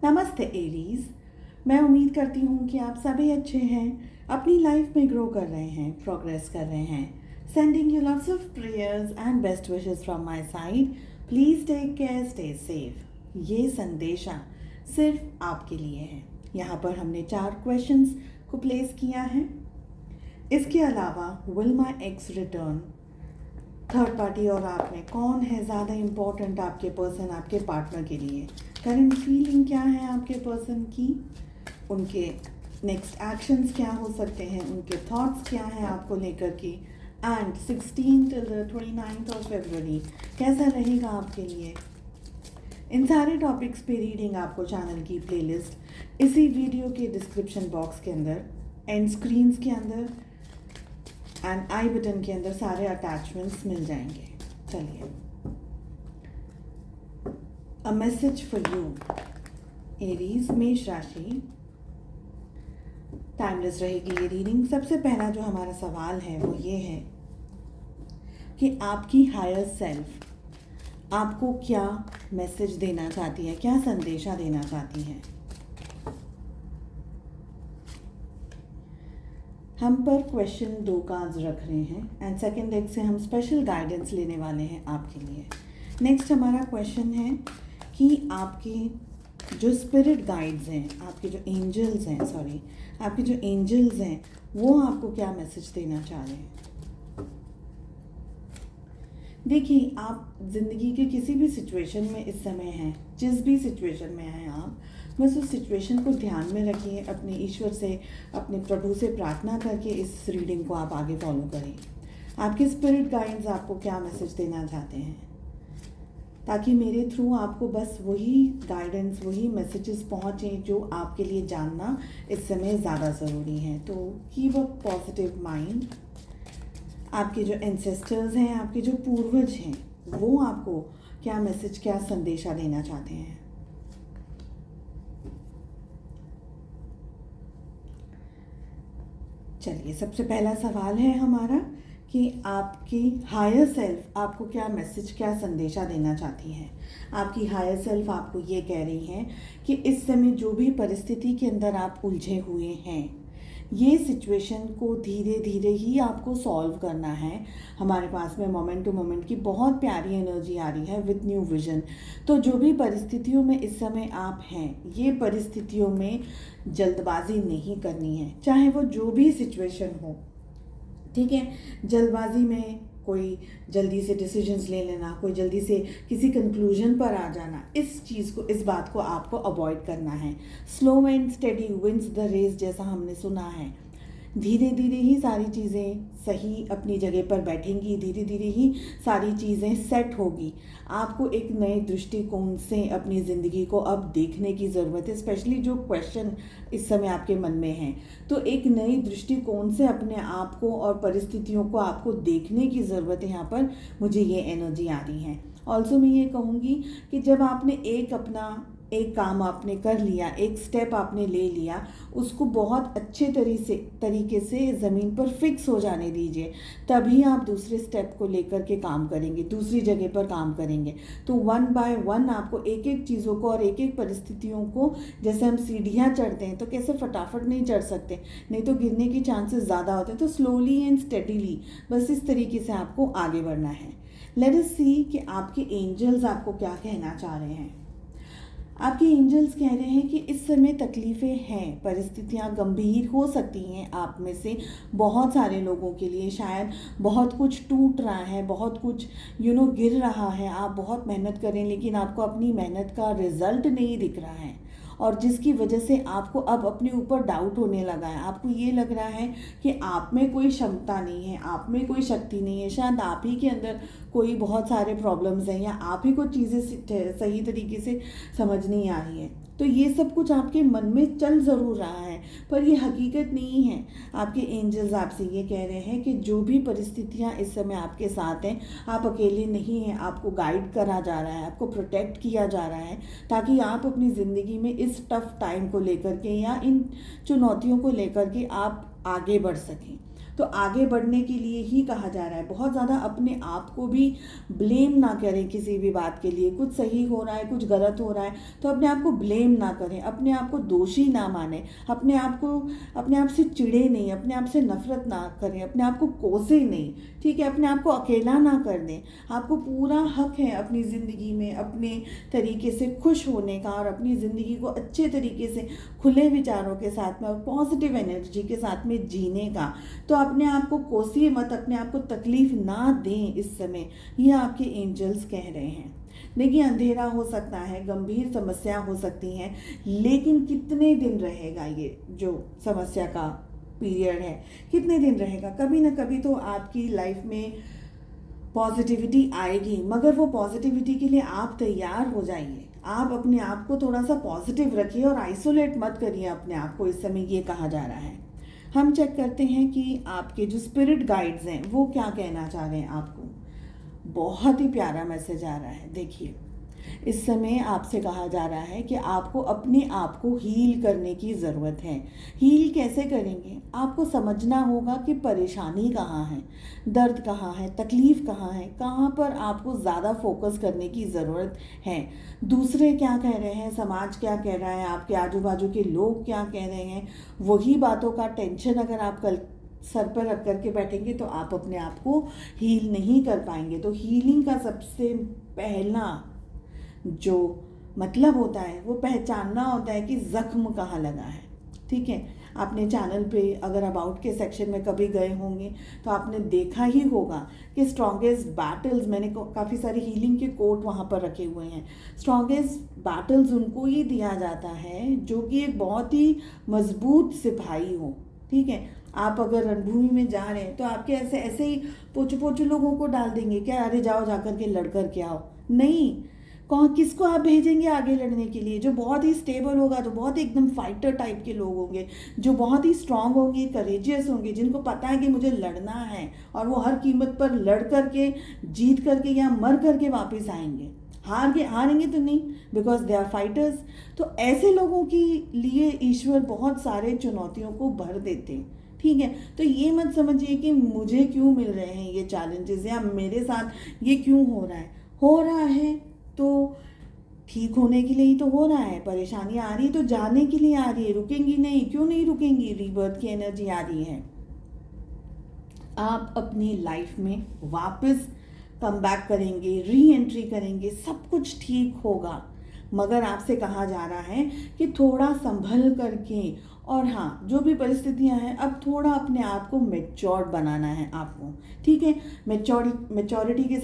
नमस्ते एरीज। मैं उम्मीद करती हूँ कि आप सभी अच्छे हैं, अपनी लाइफ में ग्रो कर रहे हैं, प्रोग्रेस कर रहे हैं। Sending you lots of prayers and best wishes from my side. Please take care, stay safe. ये संदेशा सिर्फ आपके लिए है। यहाँ पर हमने 4 क्वेश्चंस को प्लेस किया है। इसके अलावा will my x return, third party और आप में कौन है ज़्यादा इम्पोर्टेंट आपके पर्सन, आपके पार्टनर के लिए, करंट फीलिंग क्या है आपके पर्सन की, उनके नेक्स्ट एक्शंस क्या हो सकते हैं, उनके थॉट्स क्या हैं आपको लेकर के, and 16 till the 29th of February कैसा रहेगा आपके लिए। इन सारे टॉपिक्स पे रीडिंग आपको चैनल की प्लेलिस्ट इसी वीडियो के डिस्क्रिप्शन बॉक्स के अंदर, एंड स्क्रीन्स के अंदर एंड आई बटन के अंदर सारे अटैचमेंट्स मिल जाएंगे। चलिए, a message for you Aries, मेष राशि। टाइमलेस रहेगी ये रीडिंग। सबसे पहला जो हमारा सवाल है वो ये है कि आपकी हायर सेल्फ आपको क्या मैसेज देना चाहती है, क्या संदेशा देना चाहती है। हम पर क्वेश्चन 2 कार्ड्स रख रहे हैं एंड सेकेंड डेक से हम स्पेशल गाइडेंस लेने वाले हैं आपके लिए। नेक्स्ट हमारा क्वेश्चन है कि आपके जो स्पिरिट गाइड्स हैं, आपके जो एंजल्स हैं, आपके जो एंजल्स हैं वो आपको क्या मैसेज देना चाह रहे हैं। देखिए, आप ज़िंदगी के किसी भी सिचुएशन में इस समय हैं, जिस भी सिचुएशन में हैं आप, बस उस सिचुएशन को ध्यान में रखिए, अपने ईश्वर से, अपने प्रभु से प्रार्थना करके इस रीडिंग को आप आगे फॉलो करें। आपके स्पिरिट गाइड्स आपको क्या मैसेज देना चाहते हैं, ताकि मेरे थ्रू आपको बस वही गाइडेंस, वही मैसेजेस पहुँचें जो आपके लिए जानना इस समय ज़्यादा ज़रूरी है। तो कीप अ पॉजिटिव माइंड। आपके जो एंसेस्टर्स हैं, आपके जो पूर्वज हैं, वो आपको क्या मैसेज, क्या संदेशा देना चाहते हैं। चलिए, सबसे पहला सवाल है हमारा कि आपकी हायर सेल्फ आपको क्या मैसेज, क्या संदेशा देना चाहती है। आपकी हायर सेल्फ आपको ये कह रही है कि इस समय जो भी परिस्थिति के अंदर आप उलझे हुए हैं, ये सिचुएशन को धीरे धीरे ही आपको सॉल्व करना है। हमारे पास में मोमेंट टू मोमेंट की बहुत प्यारी एनर्जी आ रही है विथ न्यू विजन। तो जो भी परिस्थितियों में इस समय आप हैं, ये परिस्थितियों में जल्दबाजी नहीं करनी है, चाहे वो जो भी सिचुएशन हो। ठीक है, जल्दबाजी में कोई जल्दी से डिसीजंस ले लेना, कोई जल्दी से किसी कंक्लूजन पर आ जाना, इस चीज़ को, इस बात को आपको अवॉइड करना है। Slow and steady wins the race, जैसा हमने सुना है। धीरे धीरे ही सारी चीज़ें सही अपनी जगह पर बैठेंगी, धीरे धीरे ही सारी चीज़ें सेट होगी। आपको एक नए दृष्टिकोण से अपनी ज़िंदगी को अब देखने की ज़रूरत है, स्पेशली जो क्वेश्चन इस समय आपके मन में हैं। तो एक नई दृष्टिकोण से अपने आप को और परिस्थितियों को आपको देखने की ज़रूरत है। यहाँ पर मुझे ये एनर्जी आ रही है। ऑल्सो मैं ये कहूँगी कि जब आपने एक काम आपने कर लिया, एक स्टेप आपने ले लिया, उसको बहुत अच्छे तरीके से ज़मीन पर फिक्स हो जाने दीजिए, तभी आप दूसरे स्टेप को लेकर के काम करेंगे, दूसरी जगह पर काम करेंगे। तो 1 बाय 1 आपको एक एक चीज़ों को और एक एक परिस्थितियों को, जैसे हम सीढ़ियाँ चढ़ते हैं तो कैसे फटाफट नहीं चढ़ सकते, नहीं तो गिरने की चांसेस ज़्यादा होते हैं। तो स्लोली एंड स्टेडीली बस इस तरीके से आपको आगे बढ़ना है। लेट अस सी कि आपके एंजल्स आपको क्या कहना चाह रहे हैं। आपके एंजल्स कह रहे हैं कि इस समय तकलीफ़ें हैं, परिस्थितियां गंभीर हो सकती हैं। आप में से बहुत सारे लोगों के लिए शायद बहुत कुछ टूट रहा है, बहुत कुछ गिर रहा है। आप बहुत मेहनत करें लेकिन आपको अपनी मेहनत का रिजल्ट नहीं दिख रहा है, और जिसकी वजह से आपको अब अपने ऊपर डाउट होने लगा है। आपको ये लग रहा है कि आप में कोई क्षमता नहीं है, आप में कोई शक्ति नहीं है, शायद आप ही के अंदर कोई बहुत सारे प्रॉब्लम्स हैं, या आप ही को चीज़ें सही तरीके से समझ नहीं आ रही है। तो ये सब कुछ आपके मन में चल ज़रूर रहा है, पर ये हकीकत नहीं है। आपके एंजल्स आपसे ये कह रहे हैं कि जो भी परिस्थितियाँ इस समय आपके साथ हैं, आप अकेले नहीं हैं। आपको गाइड करा जा रहा है, आपको प्रोटेक्ट किया जा रहा है, ताकि आप अपनी ज़िंदगी में इस टफ टाइम को लेकर के या इन चुनौतियों को लेकर के आप आगे बढ़ सकें। तो आगे बढ़ने के लिए ही कहा जा रहा है। बहुत ज़्यादा अपने आप को भी ब्लेम ना करें किसी भी बात के लिए। कुछ सही हो रहा है, कुछ गलत हो रहा है तो अपने आप को ब्लेम ना करें, अपने आप को दोषी ना माने, अपने आप से चिढ़े नहीं, अपने आप से नफरत ना करें, अपने आप को कोसे नहीं, ठीक है, अपने आप को अकेला ना कर दें। आपको पूरा हक है अपनी ज़िंदगी में अपने तरीके से खुश होने का और अपनी ज़िंदगी को अच्छे तरीके से खुले विचारों के साथ में और पॉजिटिव एनर्जी के साथ में जीने का। तो अपने आप को कोसिए मत, अपने आप को तकलीफ़ ना दें इस समय, ये आपके एंजल्स कह रहे हैं। देखिए, अंधेरा हो सकता है, गंभीर समस्या हो सकती हैं, लेकिन कितने दिन रहेगा ये जो समस्या का पीरियड है, कितने दिन रहेगा? कभी ना कभी तो आपकी लाइफ में पॉजिटिविटी आएगी, मगर वो पॉजिटिविटी के लिए आप तैयार हो जाइए। आप अपने आप को थोड़ा सा पॉजिटिव रखिए और आइसोलेट मत करिए अपने आप को, इस समय ये कहा जा रहा है। हम चेक करते हैं कि आपके जो स्पिरिट गाइड्स हैं वो क्या कहना चाह रहे हैं आपको। बहुत ही प्यारा मैसेज आ रहा है। देखिए, इस समय आपसे कहा जा रहा है कि आपको अपने आप को हील करने की ज़रूरत है। हील कैसे करेंगे? आपको समझना होगा कि परेशानी कहाँ है, दर्द कहाँ है, तकलीफ़ कहाँ है, कहाँ पर आपको ज़्यादा फोकस करने की ज़रूरत है। दूसरे क्या कह रहे हैं, समाज क्या कह रहा है, आपके आजू बाजू के लोग क्या कह रहे हैं, वही बातों का टेंशन अगर आप कल सर पर रख करके बैठेंगे तो आप अपने आप को हील नहीं कर पाएंगे। तो हीलिंग का सबसे पहला जो मतलब होता है वो पहचानना होता है कि ज़ख्म कहाँ लगा है। ठीक है, आपने चैनल पे अगर अबाउट के सेक्शन में कभी गए होंगे तो आपने देखा ही होगा कि स्ट्रॉन्गेस्ट बैटल्स, मैंने काफ़ी सारी हीलिंग के कोट वहाँ पर रखे हुए हैं। स्ट्रॉन्गेस्ट बैटल्स उनको ही दिया जाता है जो कि एक बहुत ही मजबूत सिपाही हो। ठीक है, आप अगर रणभूमि में जा रहे हैं तो आपके ऐसे ही पोचू लोगों को डाल देंगे क्या, अरे जाओ जाकर के लड़ कर के आओ? नहीं, कौन किसको आप भेजेंगे आगे लड़ने के लिए? जो बहुत ही स्टेबल होगा, जो बहुत एकदम फाइटर टाइप के लोग होंगे, जो बहुत ही स्ट्रांग होंगे, करेजियस होंगे, जिनको पता है कि मुझे लड़ना है और वो हर कीमत पर लड़ करके जीत करके या मर करके वापस आएंगे। हारेंगे तो नहीं, बिकॉज दे आर फाइटर्स। तो ऐसे लोगों के लिए ईश्वर बहुत सारे चुनौतियों को भर देते हैं। ठीक है, तो ये मत समझिए कि मुझे क्यों मिल रहे हैं ये चैलेंजेस या मेरे साथ ये क्यों हो रहा है तो ठीक होने के लिए ही तो हो रहा है। परेशानी आ रही तो जाने के लिए आ रही है, रुकेंगी नहीं। क्यों नहीं रुकेंगी? रीबर्थ की एनर्जी आ रही है। आप अपनी लाइफ में वापस कम बैक करेंगे, री एंट्री करेंगे, सब कुछ ठीक होगा। मगर आपसे कहा जा रहा है कि थोड़ा संभल करके, और हाँ, जो भी परिस्थितियां हैं अब थोड़ा अपने आप को मैच्योर बनाना है आपको। ठीक है, मैच्योरिटी के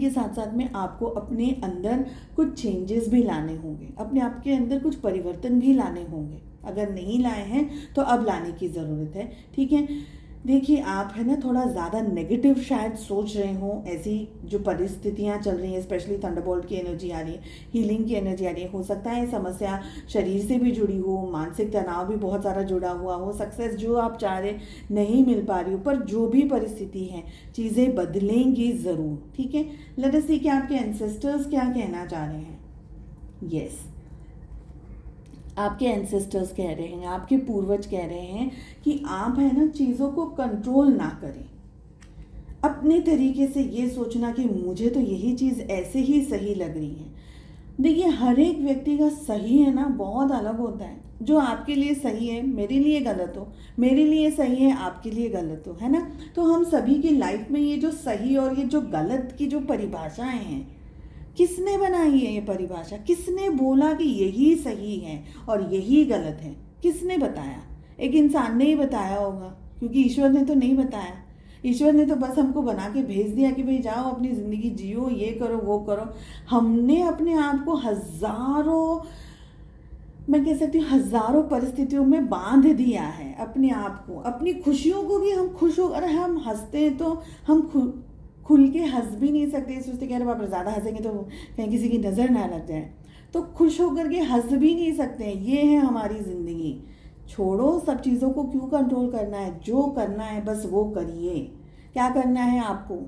साथ साथ में आपको अपने अंदर कुछ चेंजेस भी लाने होंगे, अपने आप के अंदर कुछ परिवर्तन भी लाने होंगे। अगर नहीं लाए हैं तो अब लाने की ज़रूरत है। ठीक है, देखिए, आप है ना थोड़ा ज़्यादा नेगेटिव शायद सोच रहे हो। ऐसी जो परिस्थितियाँ चल रही हैं, स्पेशली थंडरबोल्ट की एनर्जी आ रही है, हीलिंग की एनर्जी आ रही है। हो सकता है समस्या शरीर से भी जुड़ी हो, मानसिक तनाव भी बहुत सारा जुड़ा हुआ हो, सक्सेस जो आप चाह रहे नहीं मिल पा रही हो। पर जो भी परिस्थिति है, चीज़ें बदलेंगी ज़रूर। ठीक है, लेट अस सी कि आपके एंसेस्टर्स क्या कहना चाह रहे हैं। यस, आपके एंसेस्टर्स कह रहे हैं, आपके पूर्वज कह रहे हैं कि आप है ना चीज़ों को कंट्रोल ना करें। अपने तरीके से ये सोचना कि मुझे तो यही चीज़ ऐसे ही सही लग रही है। देखिए, हर एक व्यक्ति का सही है ना बहुत अलग होता है। जो आपके लिए सही है मेरे लिए गलत हो, मेरे लिए सही है आपके लिए गलत हो, है ना। तो हम सभी की लाइफ में ये जो सही और ये जो गलत की जो परिभाषाएं हैं, किसने बनाई है ये परिभाषा? किसने बोला कि यही सही है और यही गलत है? किसने बताया? एक इंसान ने ही बताया होगा, क्योंकि ईश्वर ने तो नहीं बताया। ईश्वर ने तो बस हमको बना के भेज दिया कि भाई जाओ अपनी ज़िंदगी जियो, ये करो वो करो। हमने अपने आप को मैं कह सकती हूँ हज़ारों परिस्थितियों में बांध दिया है अपने आप को। अपनी खुशियों को भी हम खुश हो, अरे हम हंसते हैं तो हम खुल के हंस भी नहीं सकते, सोचते कह रहे बाप रे ज़्यादा हंसेंगे तो कहीं किसी की नज़र ना लग जाए। तो खुश होकर के हंस भी नहीं सकते। ये है हमारी ज़िंदगी। छोड़ो सब चीज़ों को, क्यों कंट्रोल करना है? जो करना है बस वो करिए। क्या करना है आपको?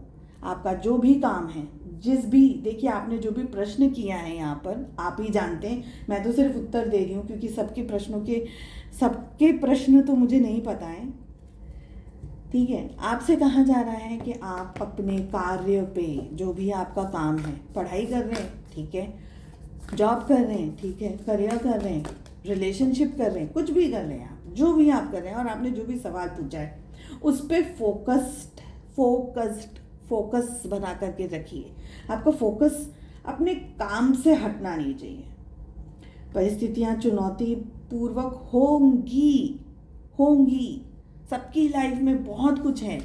आपका जो भी काम है जिस भी, देखिए आपने जो भी प्रश्न किया है यहाँ पर आप ही जानते हैं, मैं तो सिर्फ उत्तर दे रही हूँ क्योंकि सबके प्रश्न तो मुझे नहीं पता है। ठीक है, आपसे कहा जा रहा है कि आप अपने कार्य पे, जो भी आपका काम है, पढ़ाई कर रहे हैं, ठीक है, जॉब कर रहे हैं, ठीक है, करियर कर रहे हैं, रिलेशनशिप कर रहे हैं, कुछ भी कर रहे हैं आप, जो भी आप कर रहे हैं और आपने जो भी सवाल पूछा है उस पर फोकस बना करके रखिए। आपका फोकस अपने काम से हटना नहीं चाहिए। परिस्थितियाँ चुनौती पूर्वक होंगी। सबकी लाइफ में बहुत कुछ है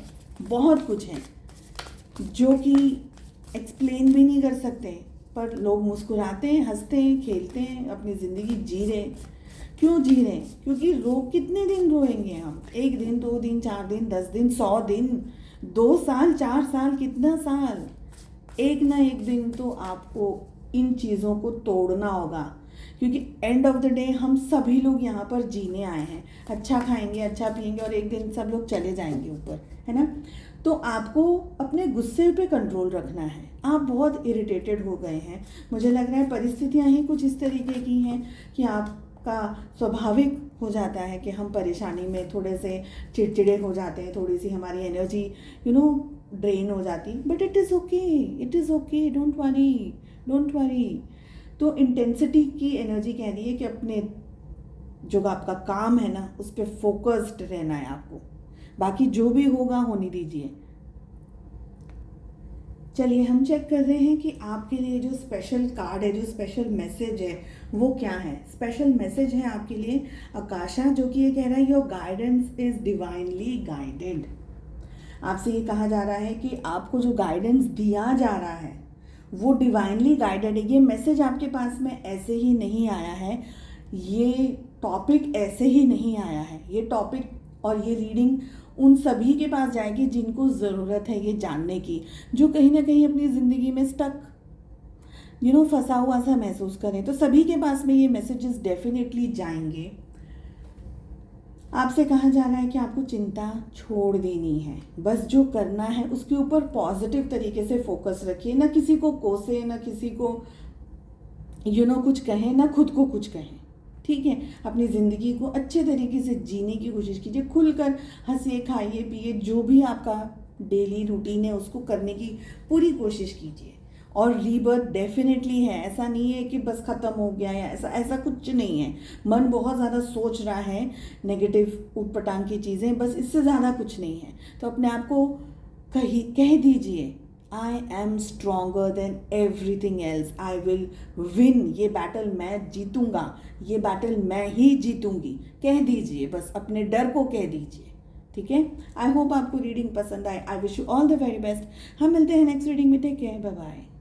जो कि एक्सप्लेन भी नहीं कर सकते, पर लोग मुस्कुराते हैं, हंसते हैं, खेलते हैं, अपनी ज़िंदगी जी रहे हैं। क्यों जी रहे हैं? क्योंकि कितने दिन रोएंगे हम? 1 दिन, 2 दिन, 4 दिन, 10 दिन, 100 दिन, 2 साल, 4 साल, कितना साल? एक ना एक दिन तो आपको इन चीज़ों को तोड़ना होगा, क्योंकि एंड ऑफ द डे हम सभी लोग यहाँ पर जीने आए हैं। अच्छा खाएंगे, अच्छा पिएंगे और एक दिन सब लोग चले जाएंगे ऊपर, है ना? तो आपको अपने गुस्से पे कंट्रोल रखना है। आप बहुत इरिटेटेड हो गए हैं, मुझे लग रहा है परिस्थितियाँ ही कुछ इस तरीके की हैं कि आपका स्वाभाविक हो जाता है कि हम परेशानी में थोड़े से चिड़चिड़े हो जाते हैं, थोड़ी सी हमारी एनर्जी ड्रेन हो जाती। But it is okay, don't worry. तो इंटेंसिटी की एनर्जी कह रही है कि अपने जो आपका काम है ना उस पर फोकस्ड रहना है आपको, बाकी जो भी होगा होने दीजिए। चलिए हम चेक कर रहे हैं कि आपके लिए जो स्पेशल कार्ड है, जो स्पेशल मैसेज है वो क्या है। स्पेशल मैसेज है आपके लिए आकाशा, जो कि ये कह रहा है your guidance is divinely guided. आपसे ये कहा जा रहा है कि आपको जो गाइडेंस दिया जा रहा है वो डिवाइनली गाइडेड है। ये मैसेज आपके पास में ऐसे ही नहीं आया है, ये टॉपिक ऐसे ही नहीं आया है। ये टॉपिक और ये रीडिंग उन सभी के पास जाएगी जिनको ज़रूरत है ये जानने की, जो कहीं ना कहीं अपनी ज़िंदगी में स्टक फंसा हुआ सा महसूस करें। तो सभी के पास में ये मैसेजेस डेफिनेटली जाएंगे। आपसे कहा जा रहा है कि आपको चिंता छोड़ देनी है, बस जो करना है उसके ऊपर पॉजिटिव तरीके से फोकस रखिए। ना किसी को कोसे, ना किसी को कुछ कहें, ना खुद को कुछ कहें। ठीक है, अपनी ज़िंदगी को अच्छे तरीके से जीने की कोशिश कीजिए, खुलकर हंसिए, खाइए, पिए, जो भी आपका डेली रूटीन है उसको करने की पूरी कोशिश कीजिए। और रीबर्थ डेफिनेटली है, ऐसा नहीं है कि बस ख़त्म हो गया या ऐसा कुछ नहीं है। मन बहुत ज़्यादा सोच रहा है नेगेटिव ऊटपटांग की चीज़ें, बस इससे ज़्यादा कुछ नहीं है। तो अपने आप को कह दीजिए I am stronger than everything else, I will win, ये बैटल मैं जीतूंगा, ये बैटल मैं ही जीतूंगी। कह दीजिए, बस अपने डर को कह दीजिए। ठीक है, आई होप आपको रीडिंग पसंद आए। I wish you all the very best. हम मिलते हैं नेक्स्ट रीडिंग में। Take care, bye bye.